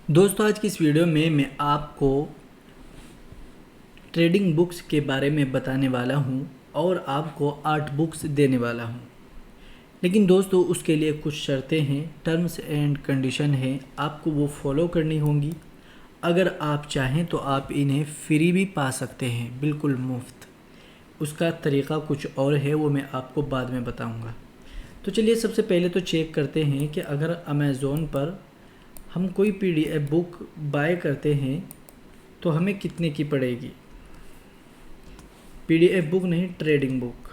दोस्तों आज की इस वीडियो में मैं आपको ट्रेडिंग बुक्स के बारे में बताने वाला हूं और आपको 8 बुक्स देने वाला हूं। लेकिन दोस्तों उसके लिए कुछ शर्तें हैं, टर्म्स एंड कंडीशन हैं, आपको वो फॉलो करनी होंगी। अगर आप चाहें तो आप इन्हें फ्री भी पा सकते हैं, बिल्कुल मुफ्त। उसका तरीक़ा कुछ और है, वो मैं आपको बाद में बताऊंगा। तो चलिए सबसे पहले तो चेक करते हैं कि अगर अमेज़ोन पर हम कोई PDF बुक बाय करते हैं तो हमें कितने की पड़ेगी। PDF बुक नहीं, ट्रेडिंग बुक।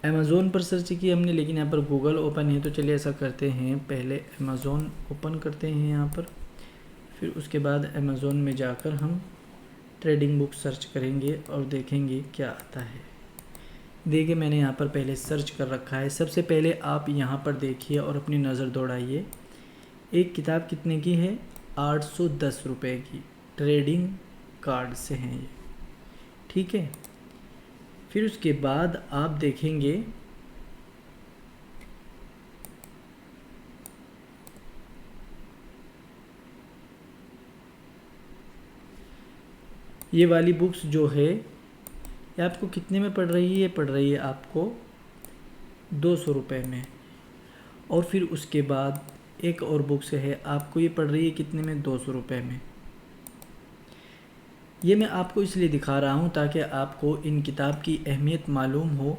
अमेज़ोन पर सर्च की हमने, लेकिन यहाँ पर गूगल ओपन है, तो चलिए ऐसा करते हैं, पहले अमेज़ोन ओपन करते हैं यहाँ पर, फिर उसके बाद अमेज़ोन में जाकर हम ट्रेडिंग बुक सर्च करेंगे और देखेंगे क्या आता है। देखिए मैंने यहाँ पर पहले सर्च कर रखा है। सबसे पहले आप यहाँ पर देखिए और अपनी नज़र दौड़ाइए। एक किताब कितने की है? 810 रुपये की, ट्रेडिंग कार्ड से हैं ये, ठीक है। फिर उसके बाद आप देखेंगे ये वाली बुक्स जो है ये आपको कितने में पड़ रही है? ये पड़ रही है आपको 200 रुपये में। और फिर उसके बाद एक और बुक्स है, आपको ये पड़ रही है कितने में? 200 रुपये में। ये मैं आपको इसलिए दिखा रहा हूँ ताकि आपको इन किताब की अहमियत मालूम हो।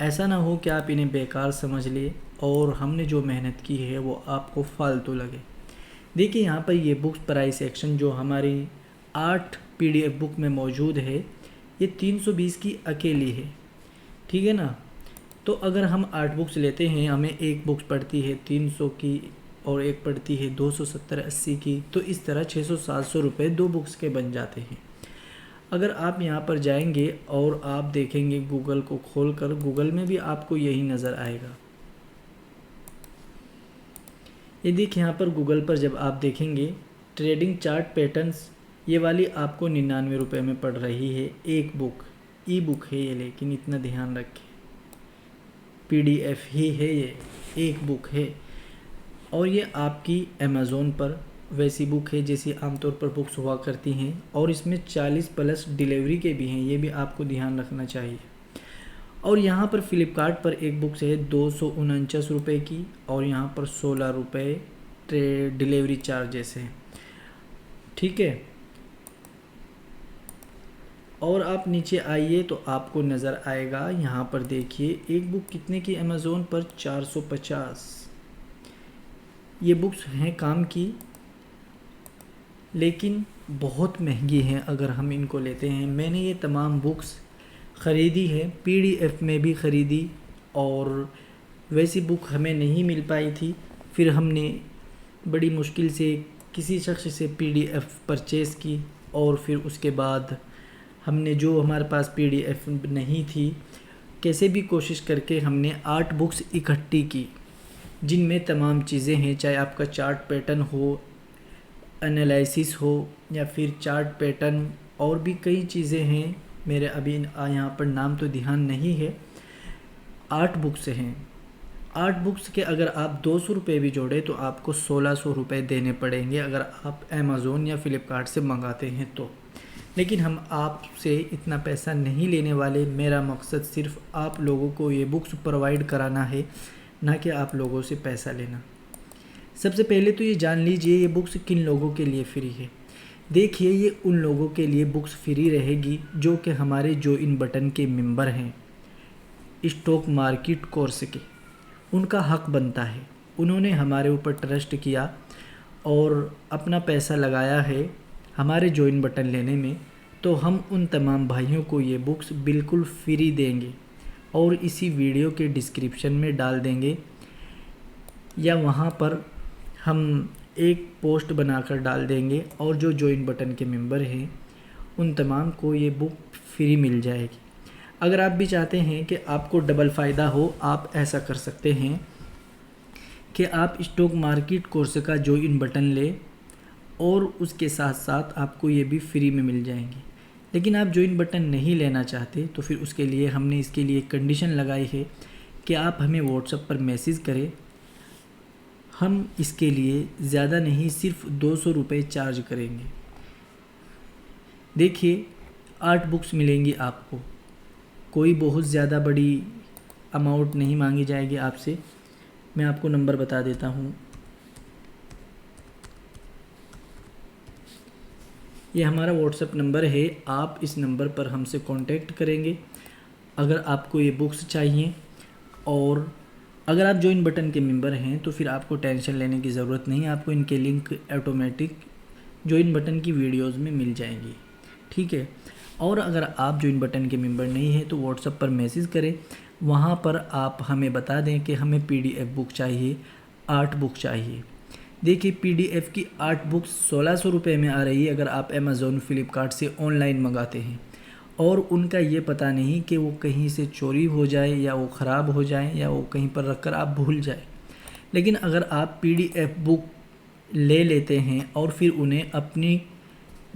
ऐसा ना हो कि आप इन्हें बेकार समझ लें और हमने जो मेहनत की है वो आपको फालतू लगे। देखिए यहाँ पर ये बुक्स प्राइस सेक्शन जो हमारी 8 PDF बुक में मौजूद है, ये 320 की अकेली है, ठीक है ना। तो अगर हम 8 बुक्स लेते हैं, हमें एक बुक्स पड़ती है 300 की और एक पड़ती है 270-80 की, तो इस तरह 600-700 रुपये 2 बुक्स के बन जाते हैं। अगर आप यहाँ पर जाएंगे और आप देखेंगे गूगल को खोलकर, गूगल में भी आपको यही नज़र आएगा। ये देखिए यहाँ पर गूगल पर जब आप देखेंगे ट्रेडिंग चार्ट पैटर्न्स, ये वाली आपको 99 रुपये में पड़ रही है एक बुक। ई बुक है ये, लेकिन इतना ध्यान रखें PDF ही है, ये एक बुक है। और ये आपकी अमेज़ोन पर वैसी बुक है जैसी आमतौर पर बुक्स हुआ करती हैं, और इसमें 40+ डिलीवरी के भी हैं, ये भी आपको ध्यान रखना चाहिए। और यहाँ पर फ़्लिपकार्ट पर एक बुक्स है 249 रुपये की, और यहाँ पर 16 रुपये डिलीवरी चार्जेस हैं, ठीक है। और आप नीचे आइए तो आपको नज़र आएगा, यहाँ पर देखिए एक बुक कितने की अमेज़ोन पर? 450। ये बुक्स हैं काम की, लेकिन बहुत महंगी हैं अगर हम इनको लेते हैं। मैंने ये तमाम बुक्स ख़रीदी है, PDF में भी ख़रीदी, और वैसी बुक हमें नहीं मिल पाई थी। फिर हमने बड़ी मुश्किल से किसी शख्स से PDF परचेज़ की, और फिर उसके बाद हमने, जो हमारे पास PDF नहीं थी, कैसे भी कोशिश करके हमने 8 बुक्स इकट्ठी की, जिनमें तमाम चीज़ें हैं, चाहे आपका चार्ट पैटर्न हो, एनालिसिस हो, या फिर चार्ट पैटर्न, और भी कई चीज़ें हैं, मेरे अभी यहाँ पर नाम तो ध्यान नहीं है। 8 बुक्स हैं। 8 बुक्स के अगर आप 200 रुपये भी जोड़े तो आपको 1600 रुपये देने पड़ेंगे अगर आप अमेज़ोन या फ़्लिपकार्ट से मंगाते हैं तो। लेकिन हम आपसे इतना पैसा नहीं लेने वाले। मेरा मकसद सिर्फ़ आप लोगों को ये बुक्स प्रोवाइड कराना है, ना कि आप लोगों से पैसा लेना। सबसे पहले तो ये जान लीजिए ये बुक्स किन लोगों के लिए फ्री है। देखिए ये उन लोगों के लिए बुक्स फ्री रहेगी जो कि हमारे जॉइन बटन के मेंबर हैं, स्टॉक मार्केट कोर्स के। उनका हक बनता है, उन्होंने हमारे ऊपर ट्रस्ट किया और अपना पैसा लगाया है हमारे जॉइन बटन लेने में, तो हम उन तमाम भाइयों को ये बुक्स बिल्कुल फ्री देंगे, और इसी वीडियो के डिस्क्रिप्शन में डाल देंगे, या वहाँ पर हम एक पोस्ट बनाकर डाल देंगे, और जो जॉइन बटन के मेंबर हैं उन तमाम को ये बुक फ्री मिल जाएगी। अगर आप भी चाहते हैं कि आपको डबल फ़ायदा हो, आप ऐसा कर सकते हैं कि आप स्टॉक मार्केट कोर्स का जॉइन बटन लें, और उसके साथ साथ आपको ये भी फ्री में मिल जाएंगे। लेकिन आप ज्वाइन बटन नहीं लेना चाहते तो फिर उसके लिए हमने इसके लिए कंडीशन लगाई है कि आप हमें व्हाट्सएप पर मैसेज करें। हम इसके लिए ज़्यादा नहीं, सिर्फ 200 रुपये चार्ज करेंगे। देखिए 8 बुक्स मिलेंगी आपको, कोई बहुत ज़्यादा बड़ी अमाउंट नहीं मांगी जाएगी आपसे। मैं आपको नंबर बता देता हूँ, ये हमारा व्हाट्सएप नंबर है। आप इस नंबर पर हमसे कांटेक्ट करेंगे अगर आपको ये बुक्स चाहिए। और अगर आप ज्वाइन बटन के मेंबर हैं तो फिर आपको टेंशन लेने की ज़रूरत नहीं, आपको इनके लिंक ऑटोमेटिक ज्वाइन बटन की वीडियोस में मिल जाएंगी, ठीक है। और अगर आप ज्वाइन बटन के मेंबर नहीं हैं तो व्हाट्सएप पर मैसेज करें, वहाँ पर आप हमें बता दें कि हमें PDF बुक चाहिए, 8 बुक चाहिए। देखिए PDF की 8 बुक्स 1600 रुपये में आ रही है अगर आप अमेज़ॉन फ्लिपकार्ट से ऑनलाइन मंगाते हैं। और उनका ये पता नहीं कि वो कहीं से चोरी हो जाए या वो ख़राब हो जाए या वो कहीं पर रख कर आप भूल जाए। लेकिन अगर आप PDF बुक ले लेते हैं और फिर उन्हें अपनी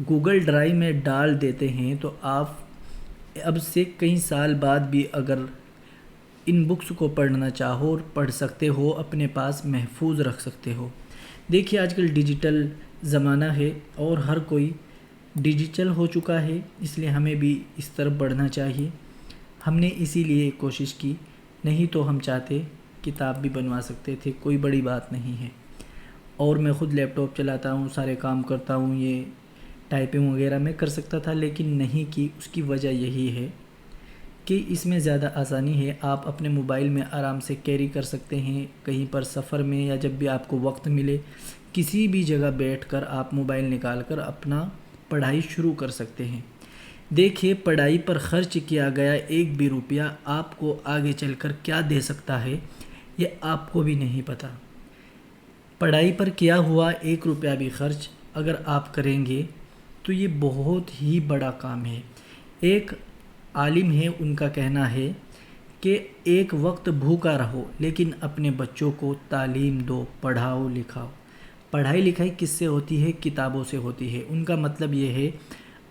गूगल ड्राइव में डाल देते हैं तो आप अब से कई साल बाद भी अगर इन बुक्स को पढ़ना चाहो और पढ़ सकते हो, अपने पास महफूज रख सकते हो। देखिए आजकल डिजिटल ज़माना है और हर कोई डिजिटल हो चुका है, इसलिए हमें भी इस तरफ बढ़ना चाहिए। हमने इसीलिए कोशिश की, नहीं तो हम चाहते किताब भी बनवा सकते थे, कोई बड़ी बात नहीं है। और मैं ख़ुद लैपटॉप चलाता हूँ, सारे काम करता हूँ, ये टाइपिंग वगैरह मैं कर सकता था लेकिन नहीं की। उसकी वजह यही है कि इसमें ज़्यादा आसानी है, आप अपने मोबाइल में आराम से कैरी कर सकते हैं, कहीं पर सफ़र में या जब भी आपको वक्त मिले किसी भी जगह बैठकर आप मोबाइल निकाल कर अपना पढ़ाई शुरू कर सकते हैं। देखिए पढ़ाई पर खर्च किया गया एक भी रुपया आपको आगे चलकर क्या दे सकता है ये आपको भी नहीं पता। पढ़ाई पर किया हुआ 1 रुपया भी खर्च अगर आप करेंगे तो ये बहुत ही बड़ा काम है। एक आलिम है, उनका कहना है कि एक वक्त भूखा रहो लेकिन अपने बच्चों को तालीम दो, पढ़ाओ लिखाओ। पढ़ाई लिखाई किससे होती है? किताबों से होती है। उनका मतलब ये है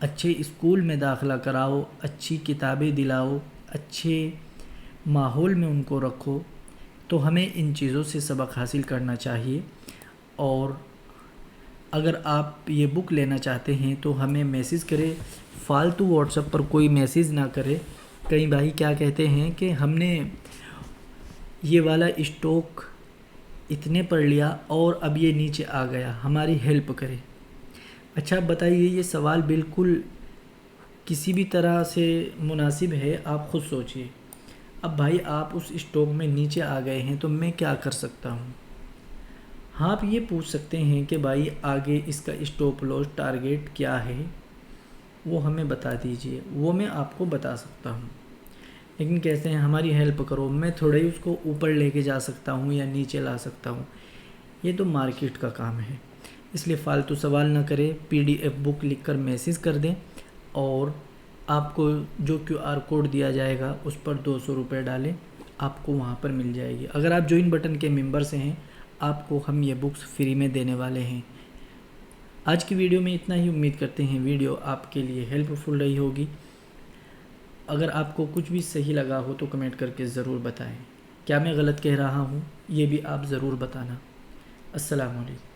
अच्छे स्कूल में दाखिला कराओ, अच्छी किताबें दिलाओ, अच्छे माहौल में उनको रखो। तो हमें इन चीज़ों से सबक हासिल करना चाहिए। और अगर आप ये बुक लेना चाहते हैं तो हमें मैसेज करें, फालतू व्हाट्सएप पर कोई मैसेज ना करें। कई भाई क्या कहते हैं कि हमने ये वाला स्टॉक इतने पढ़ लिया और अब ये नीचे आ गया, हमारी हेल्प करें। अच्छा बताइए, ये सवाल बिल्कुल किसी भी तरह से मुनासिब है? आप ख़ुद सोचिए। अब भाई आप उस स्टॉक में नीचे आ गए हैं तो मैं क्या कर सकता हूँ? हाँ, आप ये पूछ सकते हैं कि भाई आगे इसका स्टॉप लॉस टारगेट क्या है, वो हमें बता दीजिए, वो मैं आपको बता सकता हूँ। लेकिन कहते हैं हमारी हेल्प करो, मैं थोड़ा ही उसको ऊपर लेके जा सकता हूँ या नीचे ला सकता हूँ, ये तो मार्केट का काम है। इसलिए फ़ालतू सवाल ना करें, PDF बुक लिखकर मैसेज कर दें और आपको जो QR कोड दिया जाएगा उस पर 200 रुपये डालें, आपको वहाँ पर मिल जाएगी। अगर आप ज्वाइन बटन के मेंबर से हैं आपको हम ये बुक्स फ्री में देने वाले हैं। आज की वीडियो में इतना ही। उम्मीद करते हैं वीडियो आपके लिए हेल्पफुल रही होगी। अगर आपको कुछ भी सही लगा हो तो कमेंट करके ज़रूर बताएं। क्या मैं गलत कह रहा हूँ ये भी आप ज़रूर बताना। अस्सलाम वालेकुम।